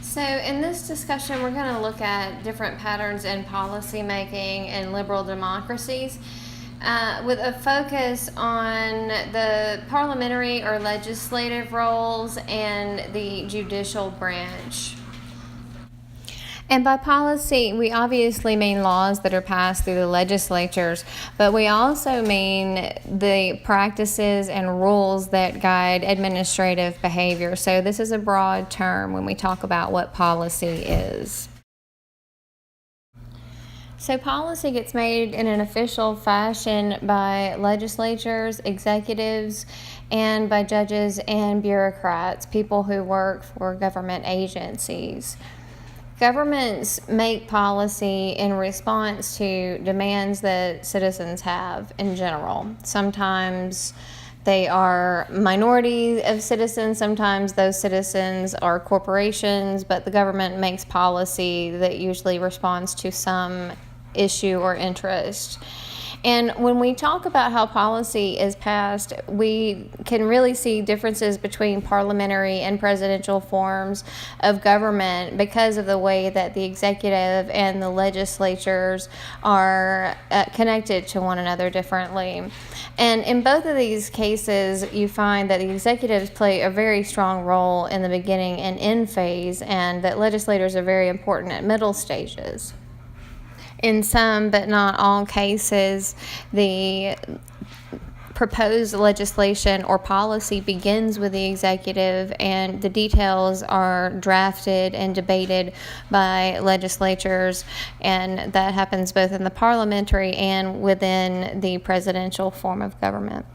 So in this discussion, we're going to look at different patterns in policy making in liberal democracies with a focus on the parliamentary or legislative roles and the judicial branch. And by policy, we obviously mean laws that are passed through the legislatures, but we also mean the practices and rules that guide administrative behavior. So this is a broad term when we talk about what policy is. So policy gets made in an official fashion by legislatures, executives, and by judges and bureaucrats, people who work for government agencies. Governments make policy in response to demands that citizens have in general. Sometimes they are minorities of citizens, sometimes those citizens are corporations, but the government makes policy that usually responds to some issue or interest. And when we talk about how policy is passed, we can really see differences between parliamentary and presidential forms of government because of the way that the executive and the legislatures are connected to one another differently. And in both of these cases, you find that the executives play a very strong role in the beginning and end phase, and that legislators are very important at middle stages. In some, but not all cases, the proposed legislation or policy begins with the executive, and the details are drafted and debated by legislatures, and that happens both in the parliamentary and within the presidential form of government.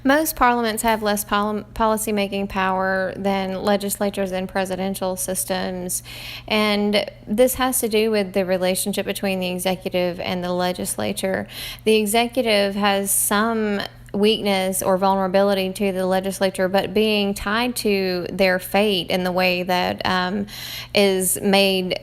Most parliaments have less policy-making power than legislatures and presidential systems, and this has to do with the relationship between the executive and the legislature. The executive has some weakness or vulnerability to the legislature, but being tied to their fate in the way that is made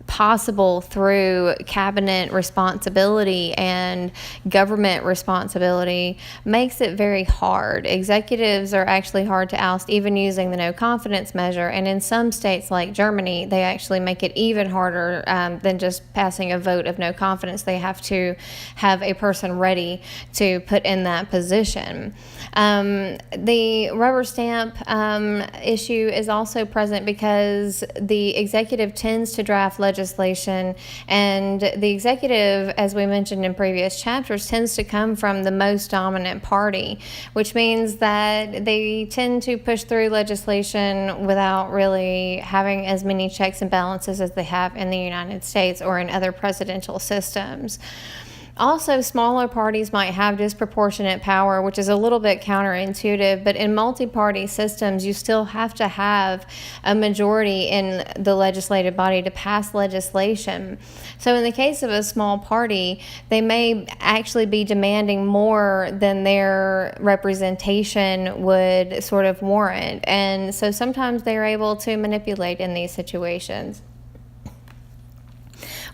possible through cabinet responsibility and government responsibility makes it very hard. Executives are actually hard to oust, even using the no confidence measure, and in some states like Germany, they actually make it even harder than just passing a vote of no confidence. They have to have a person ready to put in that position. The rubber stamp issue is also present because the executive tends to draft legislation, and the executive, as we mentioned in previous chapters, tends to come from the most dominant party, which means that they tend to push through legislation without really having as many checks and balances as they have in the United States or in other presidential systems. Also, smaller parties might have disproportionate power, which is a little bit counterintuitive, but in multi-party systems, you still have to have a majority in the legislative body to pass legislation. So in the case of a small party, they may actually be demanding more than their representation would sort of warrant, and so sometimes they're able to manipulate in these situations.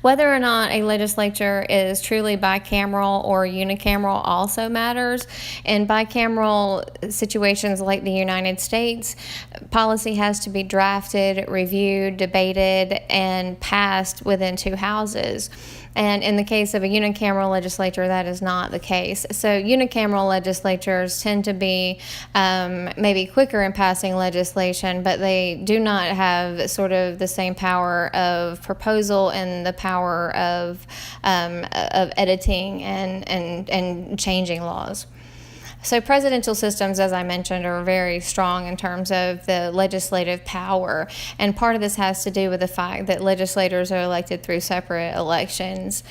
Whether or not a legislature is truly bicameral or unicameral also matters. In bicameral situations like the United States, policy has to be drafted, reviewed, debated, and passed within two houses. And in the case of a unicameral legislature, that is not the case. So unicameral legislatures tend to be maybe quicker in passing legislation, but they do not have sort of the same power of proposal and the power of editing and changing laws. So presidential systems, as I mentioned, are very strong in terms of the legislative power, and part of this has to do with the fact that legislators are elected through separate elections.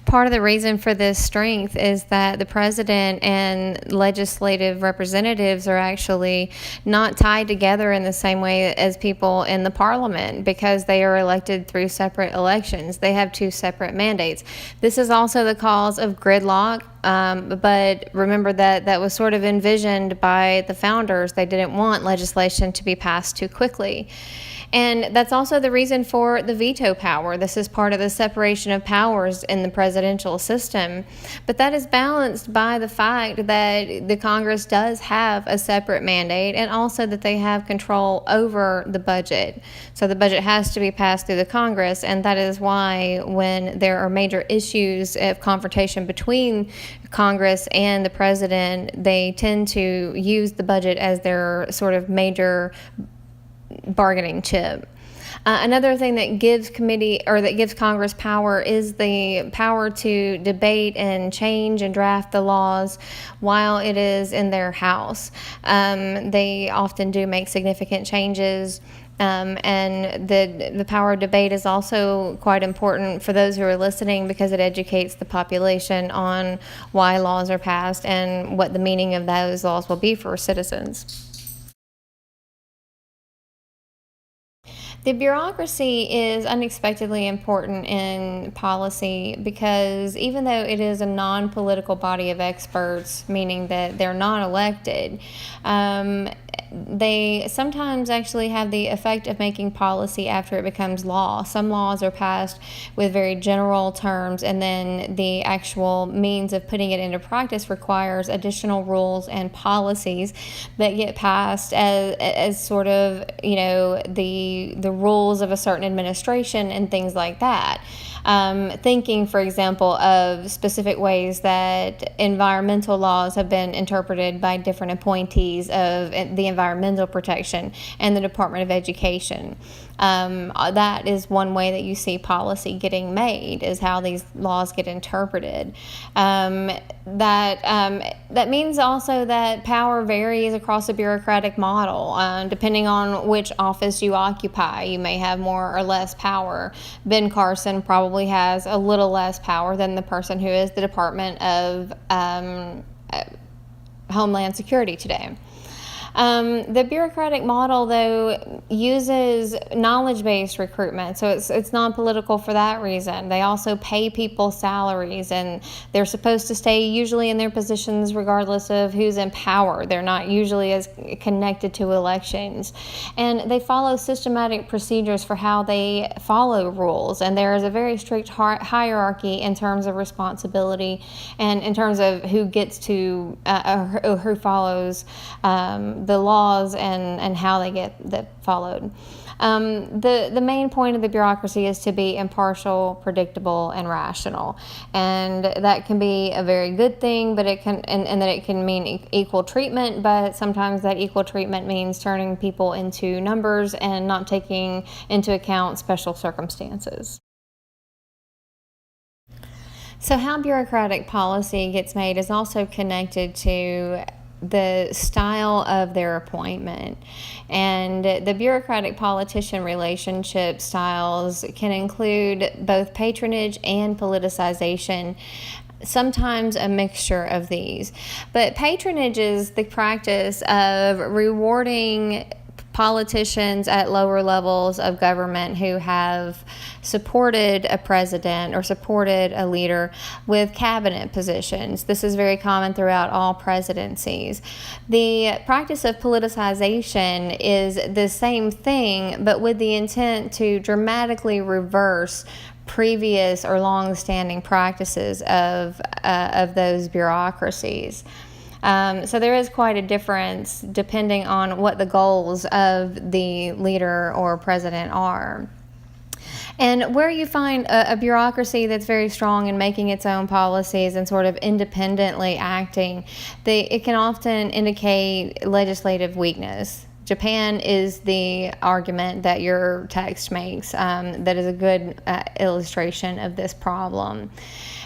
Part of the reason for this strength is that the president and legislative representatives are actually not tied together in the same way as people in the parliament because they are elected through separate elections. They have two separate mandates. This is also the cause of gridlock, but remember that was sort of envisioned by the founders. They didn't want legislation to be passed too quickly. And that's also the reason for the veto power. This is part of the separation of powers in the presidential system. But that is balanced by the fact that the Congress does have a separate mandate, and also that they have control over the budget. So the budget has to be passed through the Congress, and that is why when there are major issues of confrontation between Congress and the president, they tend to use the budget as their sort of major bargaining chip. Another thing that gives Congress power is the power to debate and change and draft the laws while it is in their house. They often do make significant changes. And the power of debate is also quite important for those who are listening, because it educates the population on why laws are passed and what the meaning of those laws will be for citizens. The bureaucracy is unexpectedly important in policy because even though it is a non-political body of experts, meaning that they're not elected, they sometimes actually have the effect of making policy after it becomes law. Some laws are passed with very general terms, and then the actual means of putting it into practice requires additional rules and policies that get passed as sort of, the rules of a certain administration and things like that. Thinking, for example, of specific ways that environmental laws have been interpreted by different appointees of the Environmental Protection and the Department of Education. That is one way that you see policy getting made, is how these laws get interpreted. That means also that power varies across a bureaucratic model. Depending on which office you occupy, you may have more or less power. Ben Carson probably has a little less power than the person who is the Department of Homeland Security today. The bureaucratic model, though, uses knowledge-based recruitment, so it's non-political for that reason. They also pay people salaries, and they're supposed to stay usually in their positions regardless of who's in power. They're not usually as connected to elections. And they follow systematic procedures for how they follow rules, and there is a very strict hierarchy in terms of responsibility and in terms of who gets to, or who follows the laws and how they get followed. The main point of the bureaucracy is to be impartial, predictable, and rational, and that can be a very good thing, but it can and that it can mean equal treatment. But sometimes that equal treatment means turning people into numbers and not taking into account special circumstances. So how bureaucratic policy gets made is also connected to the style of their appointment. And the bureaucratic politician relationship styles can include both patronage and politicization, sometimes a mixture of these. But patronage is the practice of rewarding politicians at lower levels of government who have supported a president or supported a leader with cabinet positions. This is very common throughout all presidencies. The practice of politicization is the same thing, but with the intent to dramatically reverse previous or long-standing practices of those bureaucracies. So there is quite a difference depending on what the goals of the leader or president are. And where you find a bureaucracy that's very strong in making its own policies and sort of independently acting, it can often indicate legislative weakness. Japan is the argument that your text makes that is a good illustration of this problem.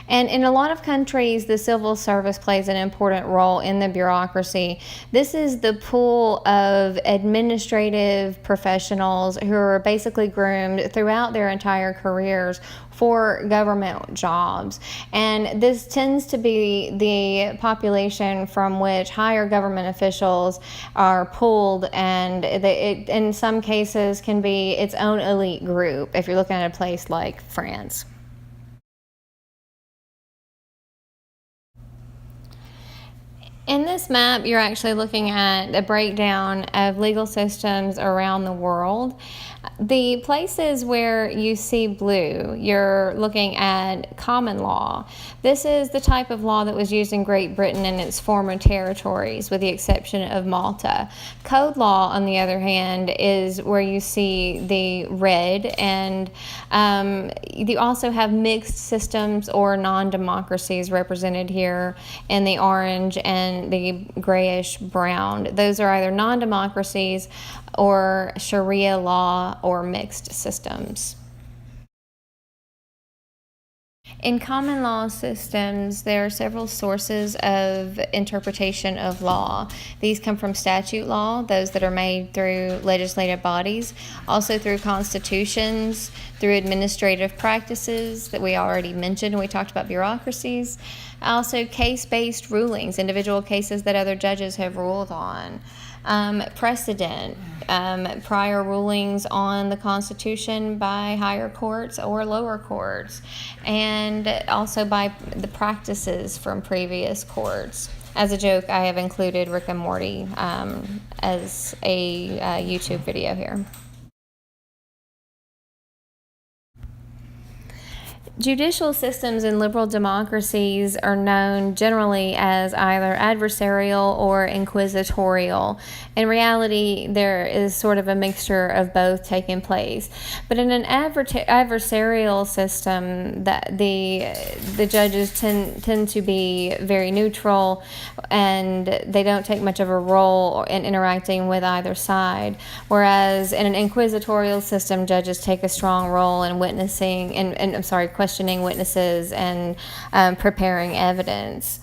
And in a lot of countries, the civil service plays an important role in the bureaucracy. This is the pool of administrative professionals who are basically groomed throughout their entire careers for government jobs. And this tends to be the population from which higher government officials are pulled, and it in some cases can be its own elite group if you're looking at a place like France. In this map, you're actually looking at a breakdown of legal systems around the world. The places where you see blue, you're looking at common law. This is the type of law that was used in Great Britain and its former territories, with the exception of Malta. Code law, on the other hand, is where you see the red, and you also have mixed systems or non-democracies represented here in the orange and the grayish brown. Those are either non-democracies or Sharia law or mixed systems. In common law systems, there are several sources of interpretation of law. These come from statute law, those that are made through legislative bodies, also through constitutions, through administrative practices that we already mentioned when we talked about bureaucracies, also case-based rulings, individual cases that other judges have ruled on. Precedent, prior rulings on the Constitution by higher courts or lower courts, and also by the practices from previous courts. As a joke, I have included Rick and Morty as a YouTube video here. Judicial systems in liberal democracies are known generally as either adversarial or inquisitorial. In reality, there is sort of a mixture of both taking place. But in an adversarial system, that the judges tend to be very neutral, and they don't take much of a role in interacting with either side. Whereas in an inquisitorial system, judges take a strong role in witnessing and questioning witnesses and preparing evidence.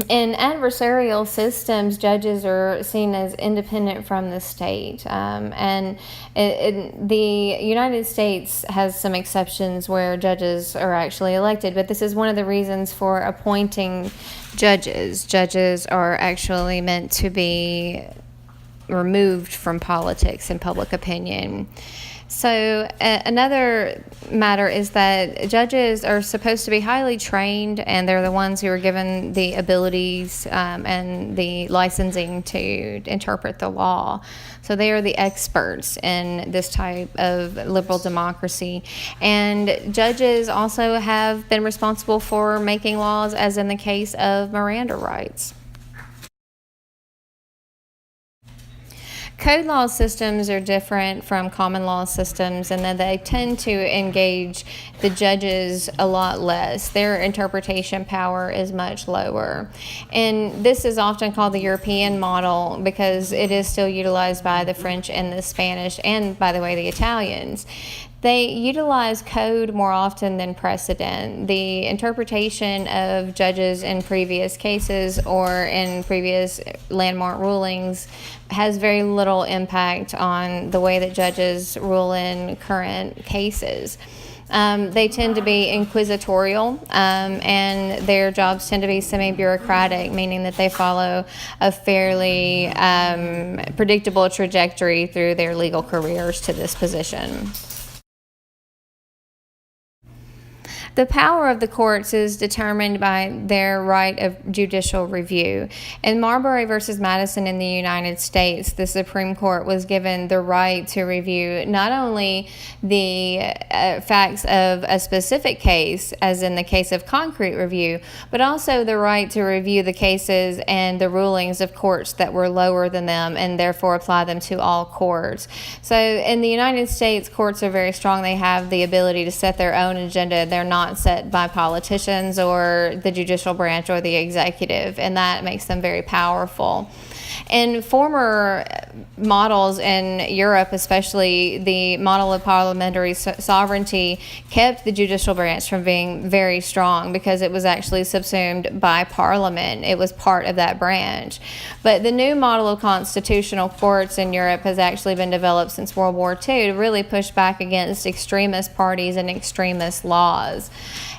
In adversarial systems, judges are seen as independent from the state, and the United States has some exceptions where judges are actually elected, but this is one of the reasons for appointing judges. Judges are actually meant to be removed from politics and public opinion. So another matter is that judges are supposed to be highly trained, and they're the ones who are given the abilities and the licensing to interpret the law. So they are the experts in this type of liberal democracy. And judges also have been responsible for making laws, as in the case of Miranda rights. Code law systems are different from common law systems in that they tend to engage the judges a lot less. Their interpretation power is much lower. And this is often called the European model because it is still utilized by the French and the Spanish, and, by the way, the Italians. They utilize code more often than precedent. The interpretation of judges in previous cases or in previous landmark rulings has very little impact on the way that judges rule in current cases. They tend to be inquisitorial, and their jobs tend to be semi-bureaucratic, meaning that they follow a fairly predictable trajectory through their legal careers to this position. The power of the courts is determined by their right of judicial review. In Marbury versus Madison in the United States, the Supreme Court was given the right to review not only the facts of a specific case, as in the case of concrete review, but also the right to review the cases and the rulings of courts that were lower than them and therefore apply them to all courts. So in the United States, courts are very strong. They have the ability to set their own agenda. They're not set by politicians or the judicial branch or the executive, and that makes them very powerful. In former models in Europe, especially, the model of parliamentary sovereignty kept the judicial branch from being very strong because it was actually subsumed by Parliament. It was part of that branch. But the new model of constitutional courts in Europe has actually been developed since World War II to really push back against extremist parties and extremist laws.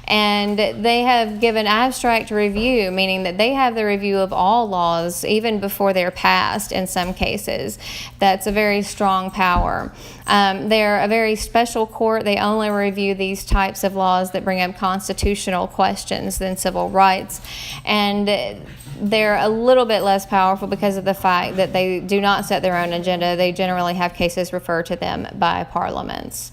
And they have given abstract review, meaning that they have the review of all laws even before they're passed in some cases. cases. That's a very strong power. They're a very special court. They only review these types of laws that bring up constitutional questions than civil rights. And they're a little bit less powerful because of the fact that they do not set their own agenda. They generally have cases referred to them by parliaments.